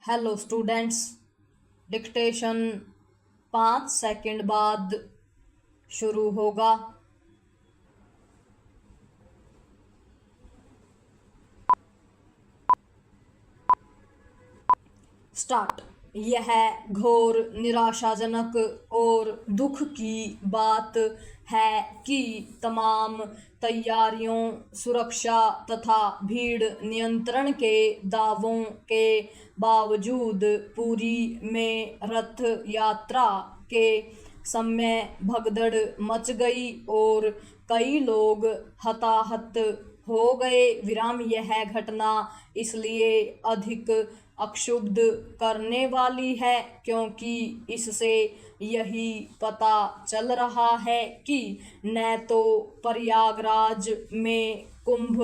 Hello students, dictation 5 second बाद शुरू होगा। स्टार्ट। यह घोर निराशाजनक और दुख की बात है कि तमाम तैयारियों, सुरक्षा तथा भीड़ नियंत्रण के दावों के बावजूद पुरी में रथ यात्रा के समय भगदड़ मच गई और कई लोग हताहत हो गए। यह घटना इसलिए अधिक अक्षुब्ध करने वाली है क्योंकि इससे यही पता चल रहा है कि न तो प्रयागराज में कुंभ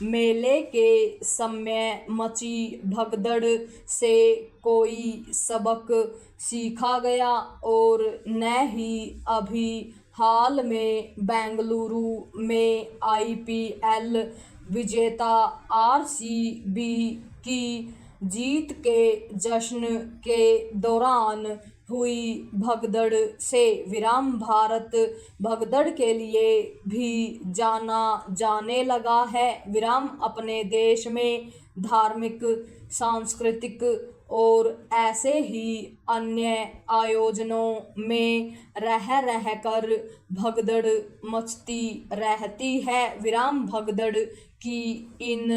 मेले के समय मची भगदड़ से कोई सबक सीखा गया और न ही अभी हाल में बेंगलुरु में IPL विजेता RCB की जीत के जश्न के दौरान हुई भगदड़ से भारत भगदड़ के लिए भी जाना जाने लगा है। अपने देश में धार्मिक, सांस्कृतिक और ऐसे ही अन्य आयोजनों में रह रहकर भगदड़ मचती रहती है। भगदड़ की इन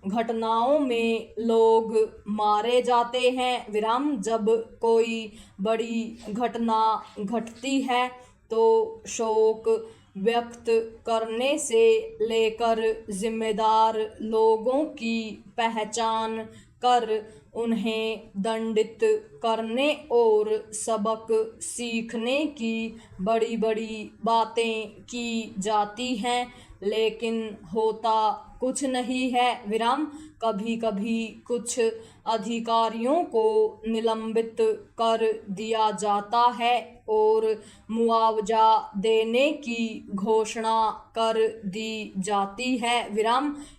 घटनाओं में लोग मारे जाते हैं। जब कोई बड़ी घटना घटती है तो शोक व्यक्त करने से लेकर जिम्मेदार लोगों की पहचान कर उन्हें दंडित करने और सबक सीखने की बड़ी बड़ी बातें की जाती हैं, लेकिन होता कुछ नहीं है। कभी कभी कुछ अधिकारियों को निलंबित कर दिया जाता है और मुआवजा देने की घोषणा कर दी जाती है।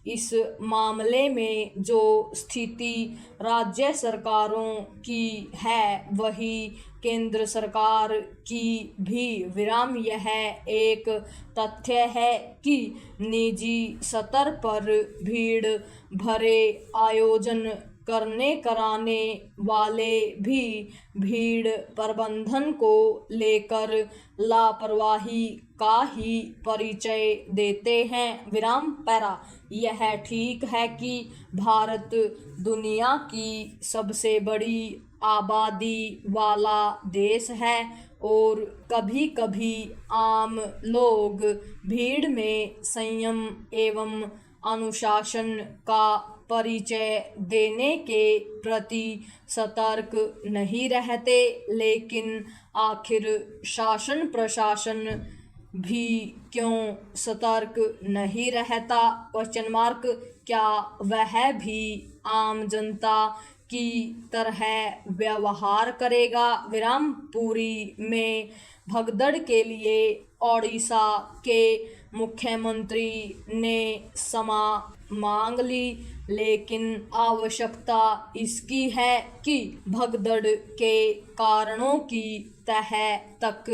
इस मामले में जो स्थिति राज्य सरकारों की है वही केंद्र सरकार की भी। यह एक तथ्य है कि निजी स्तर पर भीड़ भरे आयोजन कराने वाले भी भीड़ प्रबंधन को लेकर लापरवाही का ही परिचय देते हैं। पैरा। यह ठीक है कि भारत दुनिया की सबसे बड़ी आबादी वाला देश है और कभी कभी आम लोग भीड़ में संयम एवं अनुशासन का परिचय देने के प्रति सतर्क नहीं रहते, लेकिन आखिर शासन प्रशासन भी क्यों सतर्क नहीं रहता? क्या वह भी आम जनता की तरह व्यवहार करेगा? पुरी में भगदड़ के लिए ओडिशा के मुख्यमंत्री ने क्षमा मांग ली, लेकिन आवश्यकता इसकी है कि भगदड़ के कारणों की तह तक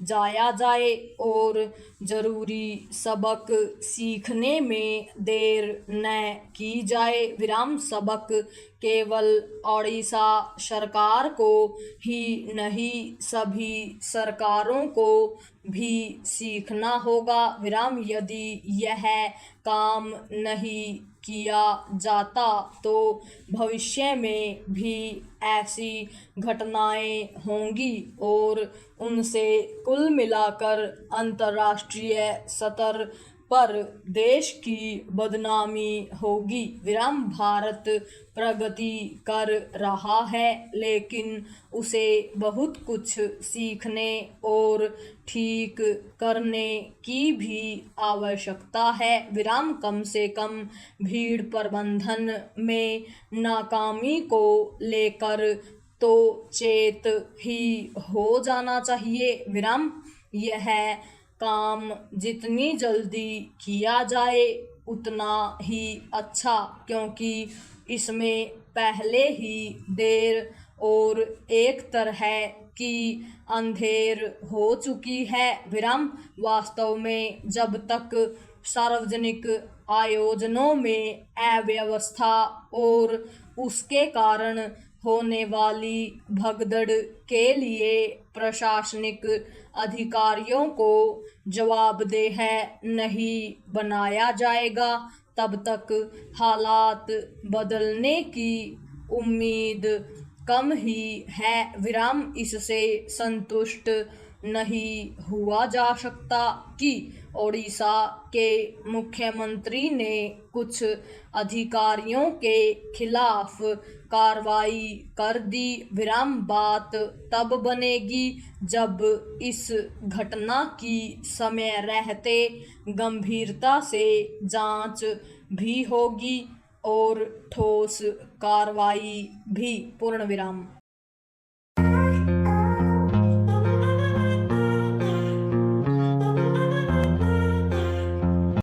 जाया जाए और जरूरी सबक सीखने में देर न की जाए। सबक केवल ओडिशा सरकार को ही नहीं, सभी सरकारों को भी सीखना होगा। यदि यह काम नहीं किया जाता तो भविष्य में भी ऐसी घटनाएं होंगी और उनसे कुल मिलाकर अंतर्राष्ट्रीय स्तर पर देश की बदनामी होगी। भारत प्रगति कर रहा है, लेकिन उसे बहुत कुछ सीखने और ठीक करने की भी आवश्यकता है। कम से कम भीड़ प्रबंधन में नाकामी को लेकर तो चेत ही हो जाना चाहिए। यह काम जितनी जल्दी किया जाए उतना ही अच्छा, क्योंकि इसमें पहले ही देर और एक तरह की अंधेर हो चुकी है। विराम वास्तव में जब तक सार्वजनिक आयोजनों में अव्यवस्था और उसके कारण होने वाली भगदड़ के लिए प्रशासनिक अधिकारियों को जवाबदेह नहीं बनाया जाएगा, तब तक हालात बदलने की उम्मीद कम ही है। विराम इससे संतुष्ट नहीं हुआ जा सकता कि ओडिशा के मुख्यमंत्री ने कुछ अधिकारियों के खिलाफ कार्रवाई कर दी। विराम बात तब बनेगी जब इस घटना की समय रहते गंभीरता से जांच भी होगी और ठोस कार्रवाई भी। पूर्ण विराम।